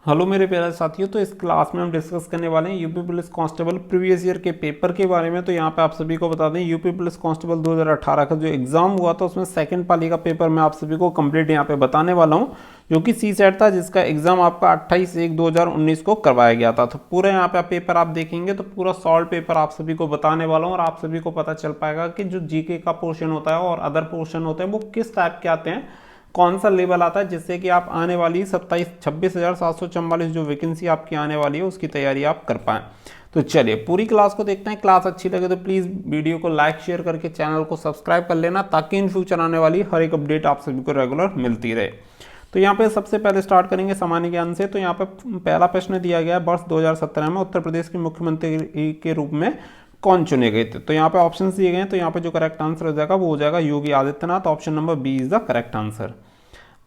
Hello मेरे प्यारे साथियों, तो इस क्लास में हम डिस्कस करने वाले हैं UP police constable previous year के पेपर के बारे में। तो यहाँ पे आप सभी को बता दें, यूपी पुलिस कांस्टेबल 2018 का जो एग्जाम हुआ था उसमें सेकंड पाली का पेपर मैं आप सभी को कंप्लीट यहाँ पे बताने वाला हूँ, जो कि सी सेट था, जिसका एग्जाम आपका 28/1/2019 को करवाया गया था। तो पूरा यहाँ पे पेपर आप देखेंगे तो पूरा सॉल्व पेपर आप सभी को बताने वाला हूँ और आप सभी को पता चल पाएगा कि जो जीके का पोर्शन होता है और अदर पोर्शन होते हैं वो किस टाइप के आते हैं, कौन सा लेवल आता है, जिससे कि आप आने वाली 26,744 जो वैकेंसी आपकी आने वाली है उसकी तैयारी आप कर पाएं। तो चलिए पूरी क्लास को देखते हैं। क्लास अच्छी लगे तो प्लीज़ वीडियो को लाइक शेयर करके चैनल को सब्सक्राइब कर लेना, ताकि इन फ्यूचर आने वाली हर एक अपडेट आप सभी को रेगुलर मिलती रहे। तो यहाँ पे सबसे पहले स्टार्ट करेंगे सामान्य ज्ञान से। तो यहाँ पे पहला प्रश्न दिया गया है, वर्ष 2017 में उत्तर प्रदेश के मुख्यमंत्री के रूप में कौन चुने गए थे। तो यहाँ पे ऑप्शन दिए गए हैं, तो यहाँ पे जो करेक्ट आंसर हो जाएगा वो हो जाएगा Yogi Adityanath. Option number B is the correct answer.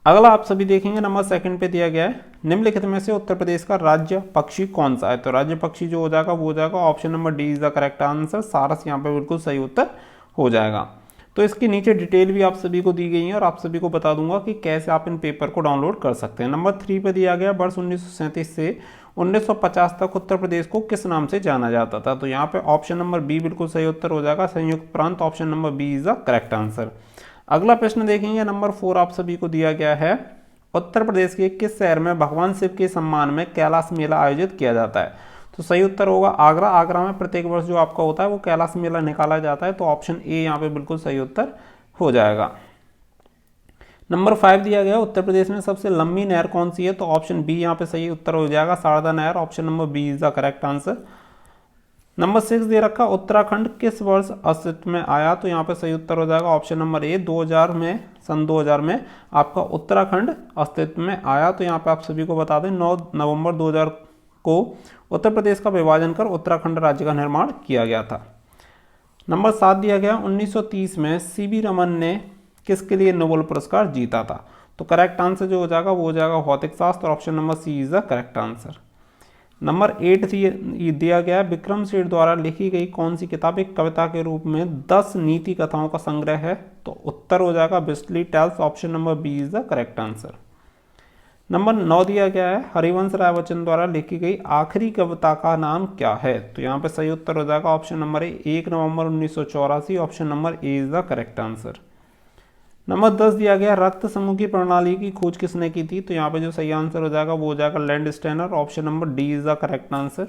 अगला आप सभी देखेंगे, नंबर सेकंड पे दिया गया है, निम्नलिखित में से उत्तर प्रदेश का राज्य पक्षी कौन सा है। तो राज्य पक्षी जो हो जाएगा वो हो जाएगा option number D is the correct answer. सारस यहाँ पे बिल्कुल सही उत्तर हो जाएगा। तो इसके नीचे डिटेल भी आप सभी को दी गई है और आप सभी को बता दूंगा कि कैसे आप इन पेपर को डाउनलोड कर सकते हैं। नंबर 3 पे दिया गया, वर्ष 1937 से 1950 तक उत्तर प्रदेश को किस नाम से जाना जाता था। तो यहाँ पे ऑप्शन नंबर बी बिल्कुल सही उत्तर हो जाएगा, Sanyukt Prant. Option number B is the correct answer. अगला प्रश्न देखेंगे, नंबर 4 आप सभी को दिया गया है, उत्तर प्रदेश के किस शहर में भगवान शिव के सम्मान में कैलाश मेला आयोजित किया जाता है। तो सही उत्तर होगा आगरा। आगरा में प्रत्येक वर्ष जो आपका होता है वो कैलाश मेला निकाला जाता है। तो ऑप्शन ए यहाँ पे बिल्कुल सही उत्तर हो जाएगा। नंबर 5 दिया गया, उत्तर प्रदेश में सबसे लंबी नहर कौन सी है। तो ऑप्शन बी यहाँ पे सही उत्तर हो जाएगा, शारदा नहर। Option number B is the correct answer. Number 6 दे रखा, उत्तराखंड किस वर्ष अस्तित्व में आया। तो यहाँ पे सही उत्तर हो जाएगा ऑप्शन नंबर ए, 2000 में, सन 2000 में आपका उत्तराखंड अस्तित्व में आया। तो यहाँ पे आप सभी को बता दें 9 नवंबर 2000 को उत्तर प्रदेश का विभाजन कर उत्तराखंड राज्य का निर्माण किया गया था। नंबर 7 दिया गया, 1930 में सीवी रमन ने किसके लिए नोबेल पुरस्कार जीता था। तो करेक्ट आंसर जो हो जाएगा वो हो जाएगा भौतिक शास्त्र। Option number C is the correct answer. Number 8 दिया गया, विक्रम सेठ द्वारा लिखी गई कौन सी किताब एक कविता के रूप में 10 नीति कथाओं का संग्रह है। तो उत्तर हो जाएगा बिस्ली टेल्स। Option number B is the correct answer. Number 9 दिया गया है, हरिवंश राय बच्चन द्वारा लिखी गई आखिरी कविता का नाम क्या है। तो यहाँ पे सही उत्तर हो जाएगा option number A, 1 November 1984। Option number A is the correct answer. Number 10 दिया गया, रक्त समूह की प्रणाली की खोज किसने की थी। तो यहाँ पे जो सही आंसर हो जाएगा वो हो जाएगा Landsteiner. Option number D is the correct answer.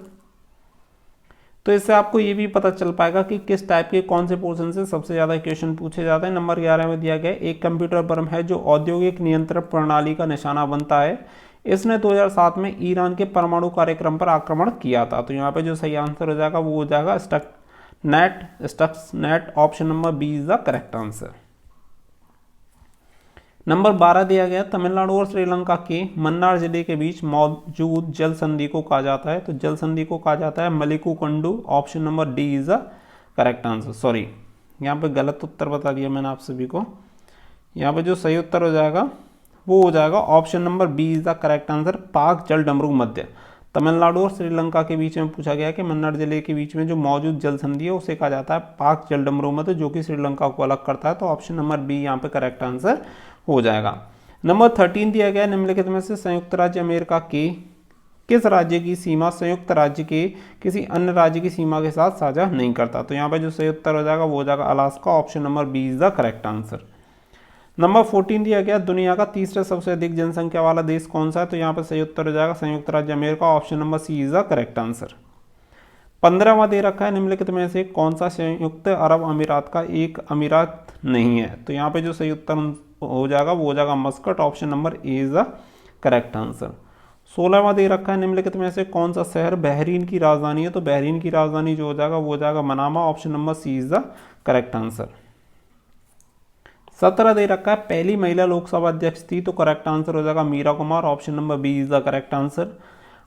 तो इससे आपको ये भी पता चल पाएगा कि किस टाइप के कौन से पोर्शन से सबसे ज़्यादा क्वेश्चन पूछे जाते हैं। नंबर 11 में दिया गया, एक कंप्यूटर फर्म है जो औद्योगिक नियंत्रण प्रणाली का निशाना बनता है, इसने 2007 में ईरान के परमाणु कार्यक्रम पर आक्रमण किया था। तो यहाँ पे जो सही आंसर हो जाएगा वो हो जाएगा Stuxnet. Option number B is the correct answer. Number 12 दिया गया, तमिलनाडु और श्रीलंका के मन्नार जिले के बीच मौजूद जल संधि को कहा जाता है। तो जल संधि को कहा जाता है मलिकुकंडू। Option number D is the correct answer. Sorry, यहाँ पे गलत उत्तर बता दिया मैंने आप सभी को। यहाँ पे जो सही उत्तर हो जाएगा वो हो जाएगा option number B is the correct answer, Palk जल डमरू मध्य। तमिलनाडु और श्रीलंका के बीच में पूछा गया कि मन्नार जिले के बीच में जो मौजूद जल संधि है उसे कहा जाता है पाक जल डमरू मध्य, जो कि श्रीलंका को अलग करता है। तो ऑप्शन नंबर बी यहाँ पे करेक्ट आंसर हो जाएगा। नंबर 13 दिया गया, निम्नलिखित में से संयुक्त राज्य अमेरिका के किस राज्य की सीमा संयुक्त राज्य के किसी अन्य राज्य की सीमा के साथ साझा नहीं करता। तो यहाँ पे जो सही उत्तर हो जाएगा वो हो जाएगा Alaska. Option number B is the correct answer. Number 14 दिया गया, दुनिया का तीसरा सबसे अधिक जनसंख्या वाला देश कौन सा है। तो यहाँ पे सही उत्तर हो जाएगा संयुक्त राज्य America. Option number C is the correct answer. 15वां दे रखा है, निम्नलिखित में से कौन सा संयुक्त अरब अमीरात का एक अमीरात नहीं है। तो यहाँ पे जो सही उत्तर हो जाएगा वो हो जाएगा Muscat. Option number A is the correct answer. 16वां दे रखा है, निम्नलिखित में से कौन सा शहर बहरीन की राजधानी है। तो बहरीन की राजधानी जो हो जाएगा वो हो जाएगा Manama. Option number C is the correct answer. 17 दे रखा है, पहली महिला लोकसभा अध्यक्ष थी। तो करेक्ट आंसर हो जाएगा Meira Kumar. Option number B is the correct answer.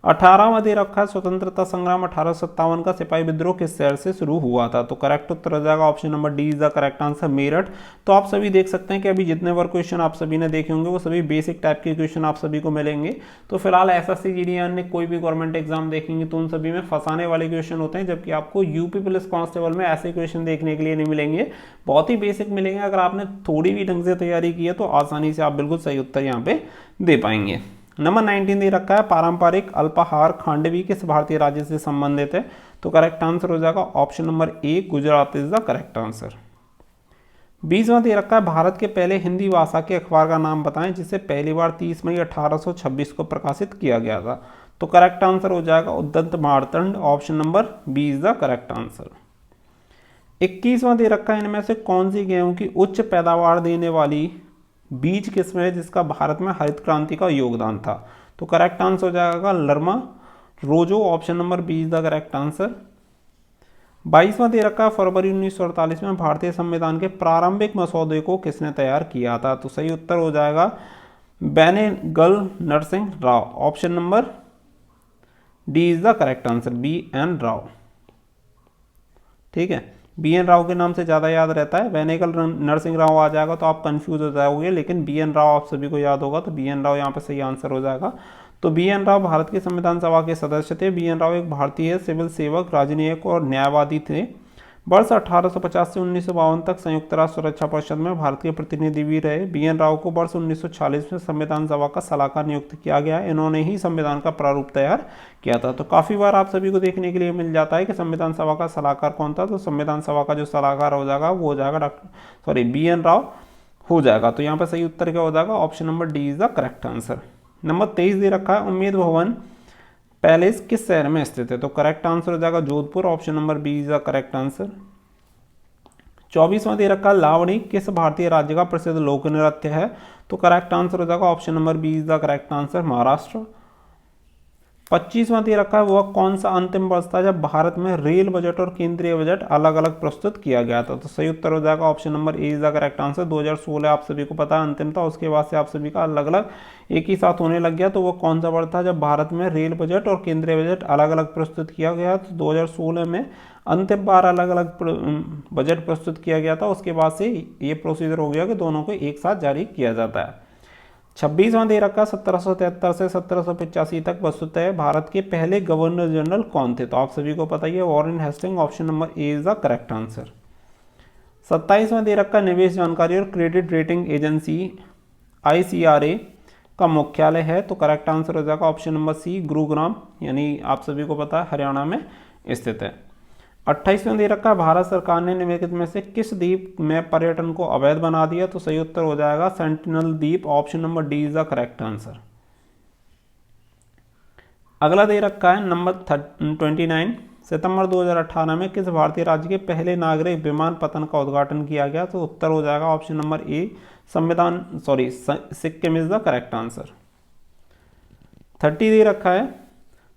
18वां दे रखा है, स्वतंत्रता संग्राम 1857 का सिपाही विद्रोह किस शहर से शुरू हुआ था। तो करेक्ट उत्तर हो जाएगा option number D is the correct answer, Meerut. तो आप सभी देख सकते हैं कि अभी जितने बार क्वेश्चन आप सभी ने देखे होंगे वो सभी बेसिक टाइप के क्वेश्चन आप सभी को मिलेंगे। तो फिलहाल एसएससी जीडी अन्य कोई भी गवर्नमेंट एग्जाम देखेंगे तो उन सभी में फंसाने वाले क्वेश्चन होते हैं, जबकि आपको यूपी पुलिस कांस्टेबल में ऐसे क्वेश्चन देखने के लिए नहीं मिलेंगे, बहुत ही बेसिक मिलेंगे। अगर आपने थोड़ी भी ढंग से तैयारी की है तो आसानी से आप बिल्कुल सही उत्तर यहाँ पे दे पाएंगे। नंबर 19 दे रखा है पारंपरिक अल्पाहार खांडवी किस भारतीय राज्य से संबंधित है, तो करेक्ट आंसर हो जाएगा option number A, Gujarat is the correct answer. 20वां दे रखा है भारत के पहले हिंदी भाषा के अखबार का नाम बताएं जिसे पहली बार 30 मई 1826 को प्रकाशित किया गया था, तो करेक्ट आंसर हो जाएगा Udant Martand, option number B is the correct answer. 21वां दे रखा है इनमें से कौन सी गेहूं की उच्च पैदावार देने वाली बीज किस्म है जिसका भारत में हरित क्रांति का योगदान था, तो करेक्ट आंसर हो जाएगा Lerma Rojo, option number B is the correct answer. 22वां दे रखा है फरवरी 1948 में भारतीय संविधान के प्रारंभिक मसौदे को किसने तैयार किया था, तो सही उत्तर हो जाएगा Benegal Narasimha Rao, option number D is the correct answer, B N Rao. ठीक है, बी एन राव के नाम से ज़्यादा याद रहता है, बेनेगल नरसिंह राव आ जाएगा तो आप कंफ्यूज हो जाओगे, लेकिन बी एन राव आप सभी को याद होगा, तो बी एन राव यहाँ पे सही आंसर हो जाएगा। तो बी एन राव भारत की संविधान सभा के सदस्य थे। बी एन राव एक भारतीय सिविल सेवक, राजनयिक और न्यायवादी थे। वर्ष 1850 से 1952 तक संयुक्त राष्ट्र सुरक्षा परिषद में भारत के प्रतिनिधि भी रहे। बी एन राव को वर्ष 1946 में संविधान सभा का सलाहकार नियुक्त किया गया। इन्होंने ही संविधान का प्रारूप तैयार किया था। तो काफ़ी बार आप सभी को देखने के लिए मिल जाता है कि संविधान सभा का सलाहकार कौन था, तो संविधान सभा का जो सलाहकार हो जाएगा वो हो जाएगा बी एन राव हो जाएगा। तो यहाँ पर सही उत्तर क्या हो जाएगा, option number D is the correct answer. Number 23 दे रखा है उम्मेद भवन पैलेस किस शहर में स्थित है, तो करेक्ट आंसर हो जाएगा Jodhpur, option number B is the correct answer. 24वां दे रखा है लावणी किस भारतीय राज्य का प्रसिद्ध लोक नृत्य है, तो करेक्ट आंसर हो जाएगा option number B is the correct answer, Maharashtra. 25वां दे रखा है वह कौन सा अंतिम वर्ष था जब भारत में रेल बजट और केंद्रीय बजट अलग अलग प्रस्तुत किया गया था, तो सही उत्तर हो जाएगा option number A is the correct answer. 2016 आप सभी को पता है अंतिम था, उसके बाद से आप सभी का अलग अलग एक ही साथ होने लग गया। तो वो कौन सा वर्ष था जब भारत में रेल बजट और केंद्रीय बजट अलग अलग प्रस्तुत किया गया, तो 2016 में अंतिम बार अलग अलग बजट प्रस्तुत किया गया था। उसके बाद से ये प्रोसीजर हो गया कि दोनों को एक साथ जारी किया जाता है। 26वां दे रखा 1773 से 1785 तक वस्तुतः भारत के पहले गवर्नर जनरल कौन थे, तो आप सभी को पता ही है Warren Hastings, option number A is the correct answer. 27वां दे रखा निवेश जानकारी और क्रेडिट रेटिंग एजेंसी ICRA का मुख्यालय है, तो करेक्ट आंसर हो जाएगा ऑप्शन नंबर सी, गुरुग्राम, यानी आप सभी को पता है हरियाणा में स्थित है। 28वां दे रखा भारत सरकार ने निम्नलिखित में से किस द्वीप में पर्यटन को अवैध बना दिया, तो सही उत्तर हो जाएगा सेंटिनल द्वीप, option number D is the correct answer. अगला दे रखा है नंबर 29 सितंबर 2018 में किस भारतीय राज्य के पहले नागरिक विमान पतन का उद्घाटन किया गया, तो उत्तर हो जाएगा option number A, Sikkim is the correct answer. 30 दे रखा है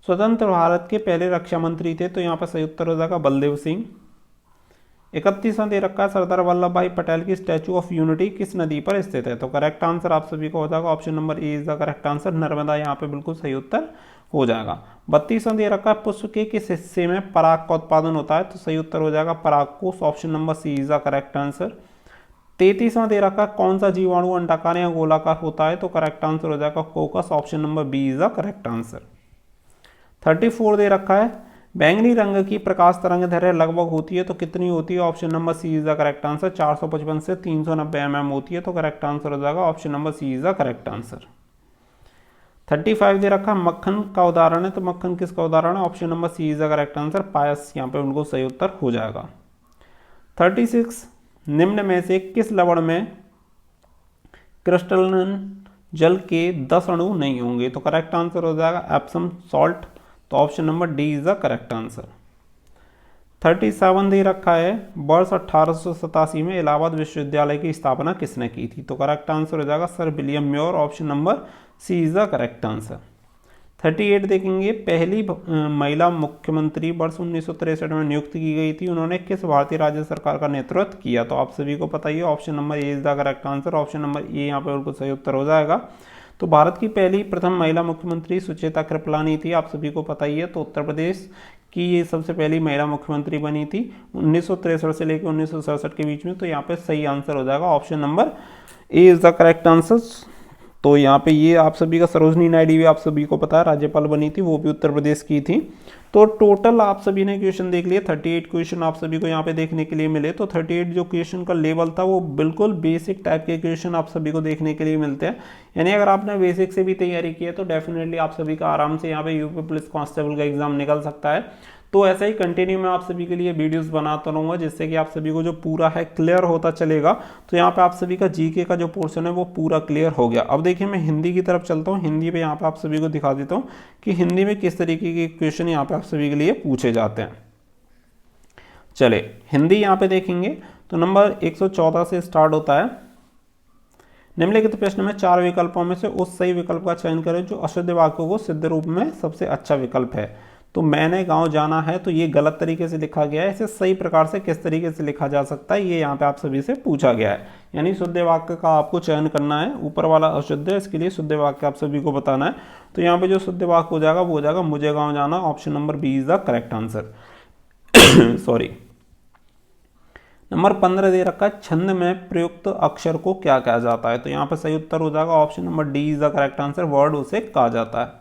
स्वतंत्र भारत के पहले रक्षा मंत्री थे, तो यहाँ पर सही उत्तर हो जाएगा बलदेव सिंह। 31वां दे रखा है सरदार वल्लभ भाई पटेल की स्टैचू ऑफ यूनिटी किस नदी पर स्थित है, तो करेक्ट आंसर आप सभी को हो जाएगा option number A is the correct answer, Narmada यहाँ पे बिल्कुल सही उत्तर हो जाएगा। 32वां दे रखा है पुष्प के किस हिस्से में पराग का उत्पादन होता है, तो सही उत्तर हो जाएगा परागकोश, option number C is the correct answer. 33वां दे रखा है कौन सा जीवाणु अंडाकार या गोलाकार होता है, तो करेक्ट आंसर हो जाएगा Cocos, option number B is the correct answer. 34 दे रखा है बैंगनी रंग की प्रकाश तरंग दैर्घ्य लगभग होती है तो कितनी होती है, option number C is the correct answer. 455 से 390 mm होती है, तो करेक्ट आंसर हो जाएगा option number C is the correct answer. 35 दे रखा मक्खन का उदाहरण है, तो मक्खन किसका उदाहरण है, option number C is the correct answer, पायस यहाँ पे उनको सही उत्तर हो जाएगा। 36 निम्न में से किस लवण में क्रिस्टलन जल के 10 अणु नहीं होंगे, तो करेक्ट आंसर हो जाएगा एप्सम सॉल्ट, तो option number D is the correct answer. 37 दे रखा है वर्ष 1887 में इलाहाबाद विश्वविद्यालय की स्थापना किसने की थी, तो करेक्ट आंसर हो जाएगा sir William Muir, option number C is the correct answer. 38 देखेंगे पहली महिला मुख्यमंत्री वर्ष 1963 में नियुक्त की गई थी, उन्होंने किस भारतीय राज्य सरकार का नेतृत्व किया, तो आप सभी को पता ही है option number A is the correct answer, option number ए यहाँ पर बिल्कुल सही उत्तर हो जाएगा। तो भारत की पहली प्रथम महिला मुख्यमंत्री सुचेता कृपलानी थी, आप सभी को पता ही है, तो उत्तर प्रदेश की ये सबसे पहली महिला मुख्यमंत्री बनी थी 1963 से लेकर 1967 के बीच में, तो यहाँ पे सही आंसर हो जाएगा option number A is the correct answer, तो यहाँ पे ये आप सभी का सरोजनी नायडू भी आप सभी को पता है राज्यपाल बनी थी, वो भी उत्तर प्रदेश की थी। तो टोटल आप सभी ने क्वेश्चन देख लिए, 38 क्वेश्चन आप सभी को यहाँ पे देखने के लिए मिले। तो 38 जो क्वेश्चन का लेवल था वो बिल्कुल बेसिक टाइप के क्वेश्चन आप सभी को देखने के लिए मिलते हैं। यानी अगर आपने बेसिक से भी तैयारी की है तो डेफिनेटली आप सभी का आराम से यहाँ पे यूपी पुलिस कांस्टेबल का एग्जाम निकल सकता है। तो ऐसा ही कंटिन्यू मैं आप सभी के लिए वीडियोस बनाता रहूँगा, जिससे कि आप सभी को जो पूरा है क्लियर होता चलेगा। तो यहाँ पे आप सभी का जीके का जो पोर्शन है वो पूरा क्लियर हो गया। अब देखिए मैं हिंदी की तरफ चलता हूँ। हिंदी पे यहाँ पे आप सभी को दिखा देता हूँ कि हिंदी में किस तरीके के क्वेश्चन यहाँ पे आप सभी के लिए पूछे जाते हैं। चले हिंदी यहाँ पे देखेंगे तो नंबर 114 से स्टार्ट होता है। निम्नलिखित प्रश्न में 4 विकल्पों में से उस सही विकल्प का चयन करें जो अशुद्ध वाक्यों को सिद्ध रूप में सबसे अच्छा विकल्प है। तो मैंने गांव जाना है, तो ये गलत तरीके से लिखा गया है। इसे सही प्रकार से किस तरीके से लिखा जा सकता है, ये यहाँ पे आप सभी से पूछा गया है। यानी शुद्ध वाक्य का आपको चयन करना है। ऊपर वाला अशुद्ध है, इसके लिए शुद्ध वाक्य आप सभी को बताना है। तो यहाँ पे जो शुद्ध वाक्य हो जाएगा वो हो जाएगा मुझे गाँव जाना। Option number B is the correct answer. Sorry. Number 15 दे रखा है, छंद में प्रयुक्त अक्षर को क्या कहा जाता है। तो यहाँ पर सही उत्तर हो जाएगा option number D is the correct answer, word उसे कहा जाता है।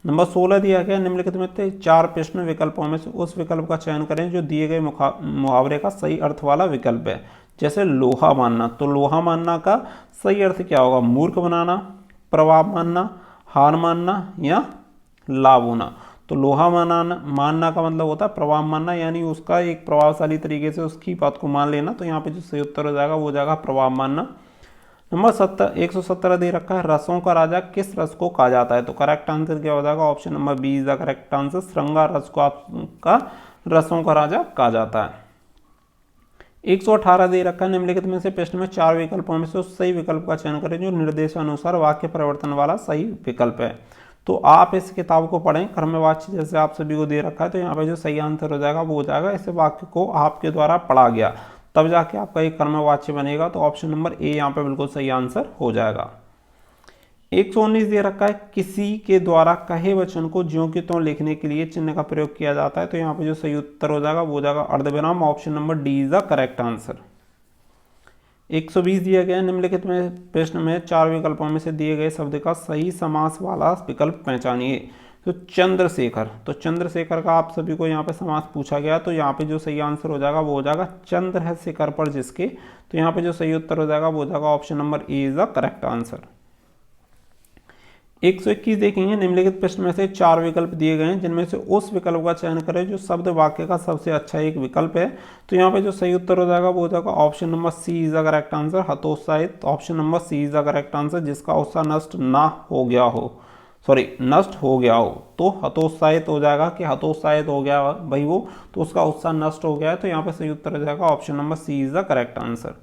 नंबर 16 दिया गया, निम्नलिखित में से 4 प्रश्न विकल्पों में से उस विकल्प का चयन करें जो दिए गए मुहावरे का सही अर्थ वाला विकल्प है। जैसे लोहा मानना, तो लोहा मानना का सही अर्थ क्या होगा, मूर्ख बनाना, प्रभाव मानना, हार मानना या लाभ होना। तो लोहा मानना का मतलब होता है प्रभाव मानना, यानी उसका एक प्रभावशाली तरीके से उसकी बात को मान लेना। तो यहाँ पे जो सही उत्तर हो जाएगा वो हो जाएगा प्रभाव मानना। नंबर 117 दे रखा है, रसों का राजा किस रस को कहा जाता है। तो करेक्ट आंसर क्या हो जाएगा, option number B is the correct answer, श्रृंगार रस को आपका रसों का राजा कहा जाता है। 118 दे रखा है, निम्नलिखित में से प्रश्न में 4 विकल्पों में से उस सही विकल्प का चयन करें जो निर्देशानुसार वाक्य परिवर्तन वाला सही विकल्प है। तो आप इस किताब को पढ़ें, क्रमवाच्य जैसे आप सभी को दे रखा है। तो यहाँ पे जो सही आंसर हो जाएगा वो हो जाएगा इस वाक्य को आपके द्वारा पढ़ा गया, तब जाके आपका एक कर्मवाच्य बनेगा। तो ऑप्शन नंबर ए यहाँ पे बिल्कुल सही आंसर हो जाएगा। 119 दे रखा है, किसी के द्वारा कहे वचन को ज्यों की त्यों लिखने के लिए चिन्ह का प्रयोग किया जाता है। तो यहाँ पे जो सही उत्तर हो जाएगा वो हो जाएगा अर्धविराम। Option number D is the correct answer. 120 दिया गया, निम्नलिखित में प्रश्न में 4 विकल्पों में से दिए गए शब्द का सही समास वाला विकल्प पहचानिए। तो चंद्रशेखर, तो चंद्रशेखर का आप सभी को यहाँ पे समास पूछा गया। तो यहाँ पे जो सही आंसर हो जाएगा वो हो जाएगा चंद्र है शिखर पर जिसके। तो यहाँ पे जो सही उत्तर हो जाएगा वो हो जाएगा option number A is the correct answer. 121 देखेंगे, निम्नलिखित प्रश्न में से 4 विकल्प दिए गए हैं जिनमें से उस विकल्प का चयन करें जो शब्द वाक्य का सबसे अच्छा एक विकल्प है। तो यहाँ पे जो सही उत्तर हो जाएगा वो हो जाएगा option number C is the correct answer, हतोत्साहित। Option number C is the correct answer, जिसका उत्साह नष्ट ना हो गया हो, सॉरी नष्ट हो गया हो। तो हतोत्साहित हो जाएगा कि हतोत्साहित हो गया भाई वो, तो उसका उत्साह नष्ट हो गया है। तो यहाँ पे सही उत्तर हो जाएगा option number C is the correct answer.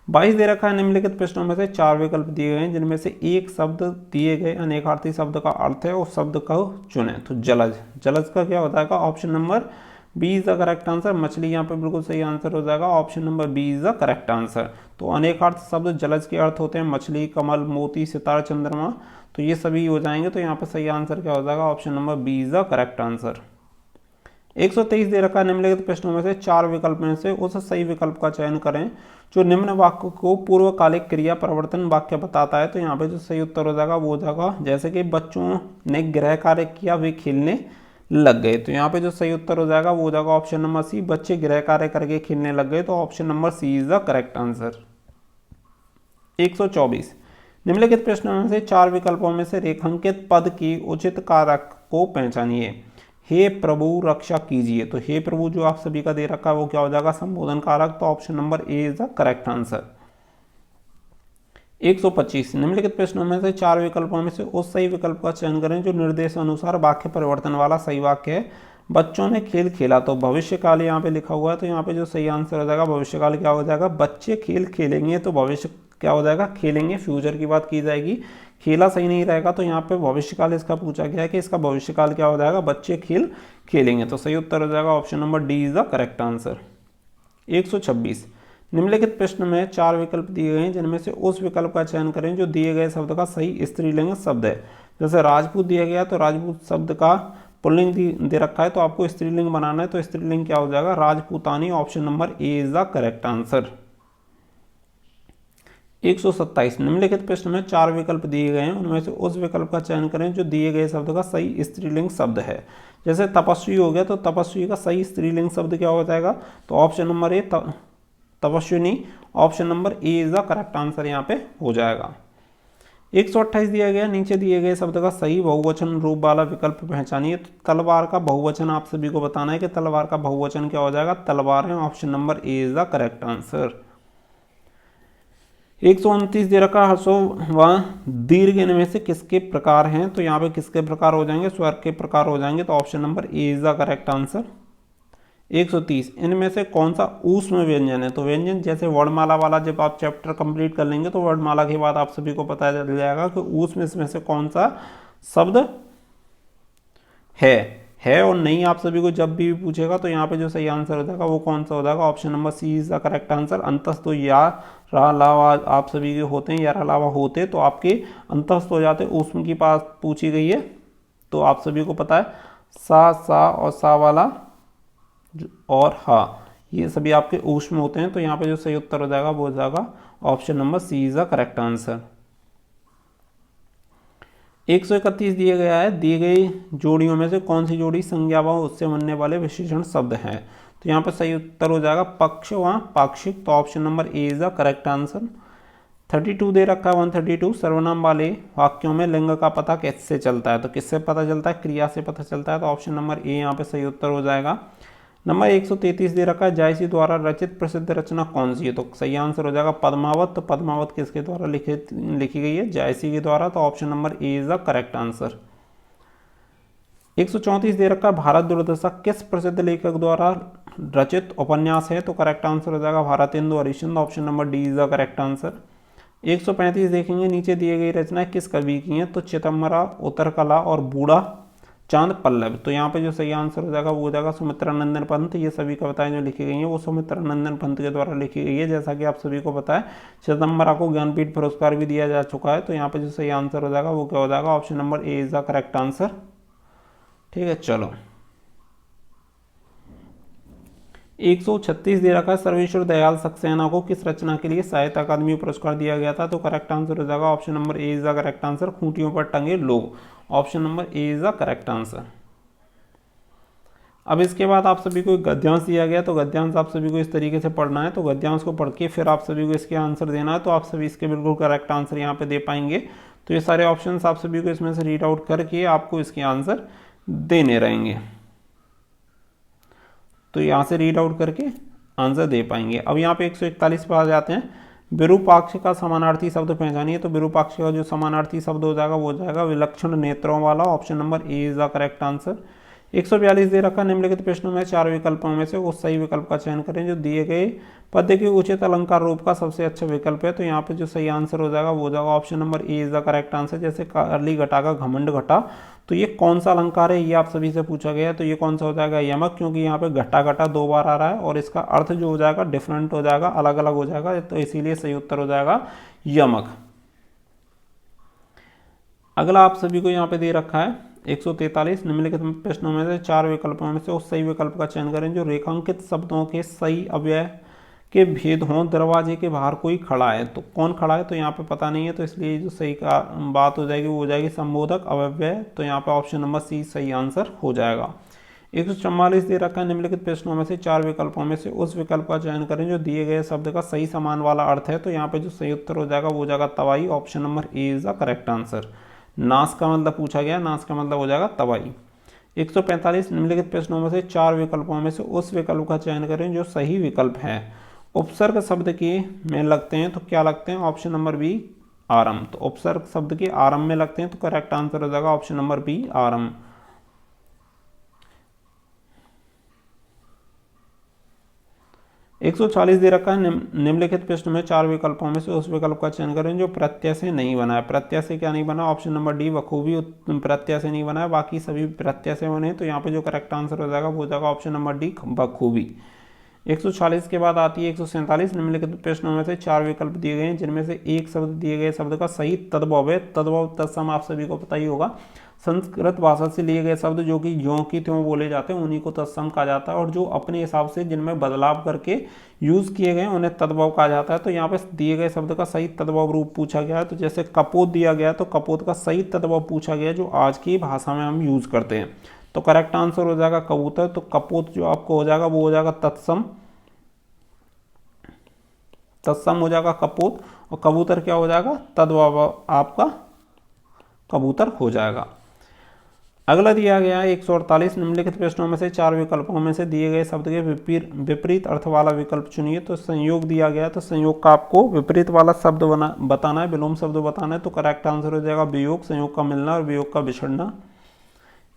22 दे रखा है, निम्नलिखित प्रश्नों में से 4 विकल्प दिए गए हैं जिनमें से एक शब्द दिए गए अनेकार्थी शब्द का अर्थ है उस शब्द को चुने। तो जलज, जलज का क्या हो जाएगा option number B is the correct answer. मछली यहाँ पे बिल्कुल सही आंसर हो जाएगा, option number B is the correct answer. तो अनेकार्थ शब्द जलज के अर्थ होते हैं मछली, कमल, मोती, सितारा, चंद्रमा। तो ये सभी हो जाएंगे। तो यहाँ पे सही आंसर क्या हो जाएगा, option number B is the correct answer. 123 दे रखा है, निम्नलिखित प्रश्नों में से 4 विकल्प में से उस सही विकल्प का चयन करें जो निम्न वाक्य को पूर्वकालिक क्रिया परिवर्तन वाक्य बताता है। तो यहाँ पे जो सही उत्तर हो जाएगा वो हो जाएगा जैसे कि बच्चों ने गृह कार्य किया वे खेलने लग गए। तो यहाँ पे जो सही उत्तर हो जाएगा वो हो जाएगा ऑप्शन नंबर सी, बच्चे गृह कार्य करके खेलने लग गए। तो option number C is the correct answer. 124 निम्नलिखित प्रश्नों में से 4 विकल्पों में से रेखांकित पद की उचित कारक को पहचानिए। हे प्रभु रक्षा कीजिए, तो हे प्रभु जो आप सभी का दे रखा है वो क्या हो जाएगा, संबोधन कारक। तो option number A is the correct answer. 125 निम्नलिखित प्रश्नों में से 4 विकल्पों में से उस सही विकल्प का चयन करें जो निर्देश अनुसार वाक्य परिवर्तन वाला सही वाक्य है। बच्चों ने खेल खेला, तो भविष्यकाल यहाँ पे लिखा हुआ है। तो यहाँ पे जो सही आंसर हो जाएगा भविष्यकाल क्या हो जाएगा, बच्चे खेल खेलेंगे। तो भविष्य क्या हो जाएगा, खेलेंगे, फ्यूचर की बात की जाएगी। खेला सही नहीं रहेगा, तो यहाँ पे भविष्यकाल इसका पूछा गया है कि इसका भविष्यकाल क्या हो जाएगा, बच्चे खेल खेलेंगे। तो सही उत्तर हो जाएगा option number D is the correct answer. 126 निम्नलिखित प्रश्न में 4 विकल्प दिए गए हैं जिनमें से उस विकल्प का चयन करें जो दिए गए शब्द का सही स्त्रीलिंग शब्द है। जैसे राजपूत दिया गया, तो राजपूत शब्द का पुल्लिंग दे रखा है, तो आपको स्त्रीलिंग बनाना है। तो स्त्रीलिंग क्या हो जाएगा, राजपूतानी। Option number A is the correct answer. 127 निम्नलिखित प्रश्न में 4 विकल्प दिए गए हैं, उनमें से उस विकल्प का चयन करें जो दिए गए शब्द का सही स्त्रीलिंग शब्द है। जैसे तपस्वी हो गया तो तपस्वी का सही स्त्रीलिंग शब्द क्या हो जाएगा, तो ऑप्शन नंबर ए तपस्विनी, option number A is the correct answer यहाँ पे हो जाएगा। 128 दिया गया, नीचे दिए गए शब्द का सही बहुवचन रूप वाला विकल्प पहचानिए। तो तलवार का बहुवचन आप सभी को बताना है कि तलवार का बहुवचन क्या हो जाएगा, तलवार है, option number A is the correct answer. 129 दे रखा, ह्रस्व व दीर्घ इनमें से किसके प्रकार हैं, तो यहाँ पे किसके प्रकार हो जाएंगे, स्वर के प्रकार हो जाएंगे, तो option number A is the correct answer. 130 इनमें से कौन सा ऊष्म व्यंजन है, तो व्यंजन जैसे वर्णमाला वाला जब आप चैप्टर कंप्लीट कर लेंगे तो वर्णमाला के बाद आप सभी को पता चल जाएगा कि ऊष्म इसमें से कौन सा शब्द है और नहीं। आप सभी को जब भी पूछेगा तो यहाँ पे जो सही आंसर हो जाएगा वो कौन सा हो जाएगा, option number C is the correct answer. अंतस्थ तो या रा लावा आप सभी के होते हैं, या रा लावा होते तो आपके अंतस्थ हो जाते। ऊष्म की पास पूछी गई है तो आप सभी को पता है सा और सा वाला और हा, ये सभी आपके ऊष्म होते हैं। तो यहाँ पे जो सही उत्तर हो जाएगा वो हो जाएगा option number C is the correct answer. 131 दिया गया है, दी गई जोड़ियों में से कौन सी जोड़ी संज्ञा व उससे बनने वाले विशेषण शब्द हैं, तो यहाँ पे सही उत्तर हो जाएगा पक्ष व पाक्षिक, तो option number A is the correct answer. 32 दे रखा है 132, सर्वनाम वाले वाक्यों में लिंग का पता कैसे चलता है, तो किससे पता चलता है, क्रिया से पता चलता है, तो ऑप्शन नंबर ए यहाँ पे सही उत्तर हो जाएगा। नंबर 133 दे रखा है, जायसी द्वारा रचित प्रसिद्ध रचना कौन सी है, तो सही आंसर हो जाएगा पद्मावत। तो पद्मावत किसके द्वारा लिखी गई है, जायसी के द्वारा, तो option number A is the correct answer. 134 दे रखा है, भारत दुर्दशा किस प्रसिद्ध लेखक द्वारा रचित उपन्यास है, तो करेक्ट आंसर हो जाएगा Bharatendu Harishchandra, option number D is the correct answer. 135 देखेंगे, नीचे दिए गई रचनाएं किस कवि की हैं, तो चिदम्बरा, उत्तरकला और बूढ़ा चांद पल्लव, तो यहाँ पे जो सही आंसर हो जाएगा वो हो जाएगा सुमित्रानंदन पंत। ये सभी कविताएं जो लिखी गई हैं वो सुमित्रानंदन पंत के द्वारा लिखी गई है। जैसा कि आप सभी को पता है चिदम्बरा को ज्ञानपीठ पुरस्कार भी दिया जा चुका है, तो यहाँ पे जो सही आंसर हो जाएगा वो क्या हो जाएगा, option number A is the correct answer. ठीक है, चलो 136 दे रखा है, सर्वेश्वर दयाल सक्सेना को किस रचना के लिए साहित्य अकादमी पुरस्कार दिया गया था, तो करेक्ट आंसर हो जाएगा option number A is the correct answer, खूंटियों पर टंगे लोग, option number A is the correct answer. अब इसके बाद आप सभी को गद्यांश दिया गया, तो गद्यांश आप सभी को इस तरीके से पढ़ना है, तो गद्यांश को पढ़ के फिर आप सभी को इसके आंसर देना है, तो आप सभी इसके बिल्कुल करेक्ट आंसर यहाँ पे दे पाएंगे। तो ये सारे ऑप्शन आप सभी को इसमें से रीड आउट करके आपको इसके आंसर देने रहेंगे, तो यहाँ से रीड आउट करके आंसर दे पाएंगे। अब यहाँ पे 141 पर आ जाते हैं, विरूपाक्ष का समानार्थी शब्द पहचानिए, तो विरूपाक्ष का जो समानार्थी शब्द हो जाएगा वो हो जाएगा विलक्षण नेत्रों वाला, option number A is the correct answer. 142 दे रखा, निम्नलिखित प्रश्नों में 4 विकल्पों में से उस सही विकल्प का चयन करें जो दिए गए पद्य के उचित अलंकार रूप का सबसे अच्छा विकल्प है, तो यहाँ पे जो सही आंसर हो जाएगा वो हो जाएगा option number A is the correct answer. जैसे करली घटा का घमंड घटा, तो ये कौन सा अलंकार है ये आप सभी से पूछा गया है, तो ये कौन सा हो जाएगा, यमक, क्योंकि यहाँ पे घटा घटा 2 बार आ रहा है और इसका अर्थ जो हो जाएगा डिफरेंट हो जाएगा, अलग अलग हो जाएगा, तो इसीलिए सही उत्तर हो जाएगा यमक। अगला आप सभी को यहाँ पे दे रखा है 143, निम्नलिखित प्रश्नों में से 4 विकल्पों में से उस सही विकल्प का चयन करें जो रेखांकित शब्दों के सही अव्यय के भेद हों। दरवाजे के बाहर कोई खड़ा है, तो कौन खड़ा है, तो यहाँ पे पता नहीं है, तो इसलिए जो सही का बात हो जाएगी वो हो जाएगी संबोधक अव्यय, तो यहाँ पे ऑप्शन नंबर सी सही आंसर हो जाएगा। 144 दे रखा है, निम्नलिखित प्रश्नों में से 4 विकल्पों में से उस विकल्प का चयन करें जो दिए गए शब्द का सही समान वाला अर्थ है, तो यहाँ पे जो सही उत्तर हो जाएगा वो हो जाएगा तवाई, option number A is the correct answer. नाश का मतलब पूछा गया, नाश का मतलब हो जाएगा तवाई। 145 निम्नलिखित प्रश्नों में से 4 विकल्पों में से उस विकल्प का चयन करें जो सही विकल्प है। उपसर्ग शब्द के में लगते हैं, तो क्या लगते हैं, ऑप्शन नंबर बी आरंभ, तो उपसर्ग शब्द के आरंभ में लगते हैं, तो करेक्ट आंसर हो जाएगा ऑप्शन नंबर बी आरंभ। 140 दे रखा है, निम्नलिखित प्रश्न में 4 विकल्पों में से उस विकल्प का चयन करें जो प्रत्यय से नहीं बना है। प्रत्यय से क्या नहीं बना, ऑप्शन नंबर डी बखूबी प्रत्यय से नहीं बना है, बाकी सभी प्रत्यय से बने, तो यहाँ पे जो करेक्ट आंसर हो जाएगा वो हो जाएगा ऑप्शन नंबर डी बखूबी। 140 के बाद आती है 147, निम्नलिखित प्रश्नों में से 4 विकल्प दिए गए हैं जिनमें से एक शब्द दिए गए शब्द का सही तद्भव है। तद्भव तत्सम आप सभी को पता ही होगा, संस्कृत भाषा से लिए गए शब्द जो कि ज्यों की त्यों बोले जाते हैं उन्हीं को तत्सम कहा जाता है, और जो अपने हिसाब से जिनमें बदलाव करके यूज़ किए गए उन्हें तद्भव कहा जाता है। तो यहाँ पे दिए गए शब्द का सही तद्भव रूप पूछा गया है, तो जैसे कपोत दिया गया है तो कपोत का सही तद्भव पूछा गया है जो आज की भाषा में हम यूज़ करते हैं। तो करेक्ट आंसर हो जाएगा कबूतर। तो कपोत जो आपको हो जाएगा वो हो जाएगा तत्सम, तत्सम हो जाएगा कपोत, और कबूतर क्या हो जाएगा तद्भव आपका कबूतर हो जाएगा। अगला दिया गया है 148, निम्नलिखित प्रश्नों में से 4 विकल्पों में से दिए गए शब्द के विपरीत अर्थ वाला विकल्प चुनिए। तो संयोग दिया गया है, तो संयोग का आपको विपरीत वाला शब्द बताना है, विलोम शब्द बताना है। तो करेक्ट आंसर हो जाएगा वियोग, संयोग का मिलना और वियोग का बिछड़ना।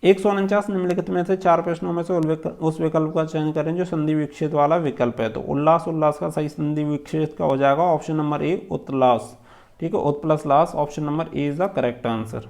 149, निम्नलिखित में से 4 प्रश्नों में से उस विकल्प का चयन करें जो संधि विक्षेप वाला विकल्प है। तो उल्लास, उल्लास का सही संधि विक्षेप का हो जाएगा ऑप्शन नंबर ए उत्लास। ठीक है, उत प्लस लास, option number A is the correct answer.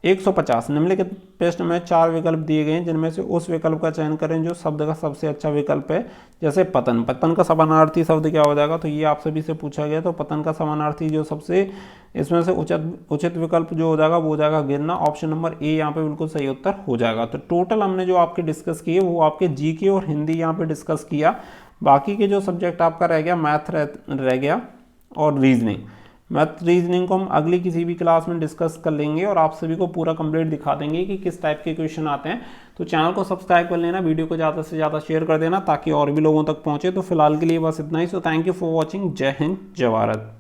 150, निम्नलिखित प्रश्न में 4 विकल्प दिए गए हैं जिनमें से उस विकल्प का चयन करें जो शब्द का सबसे अच्छा विकल्प है। जैसे पतन, पतन का समानार्थी शब्द क्या हो जाएगा, तो ये आप सभी से पूछा गया। तो पतन का समानार्थी जो सबसे इसमें से उचित विकल्प जो हो जाएगा वो हो जाएगा गिरना, ऑप्शन नंबर ए यहाँ पे बिल्कुल सही उत्तर हो जाएगा। तो टोटल हमने जो आपके डिस्कस किए वो आपके जीके और हिंदी यहाँ पे डिस्कस किया। बाकी के जो सब्जेक्ट आपका रह गया मैथ रह गया और रीजनिंग। मैथ रीजनिंग को हम अगली किसी भी क्लास में डिस्कस कर लेंगे और आप सभी को पूरा कंप्लीट दिखा देंगे कि किस टाइप के क्वेश्चन आते हैं। तो चैनल को सब्सक्राइब कर लेना, वीडियो को ज़्यादा से ज़्यादा शेयर कर देना ताकि और भी लोगों तक पहुँचे। तो फिलहाल के लिए बस इतना ही। So thank you for watching. Jai Hind, जय भारत।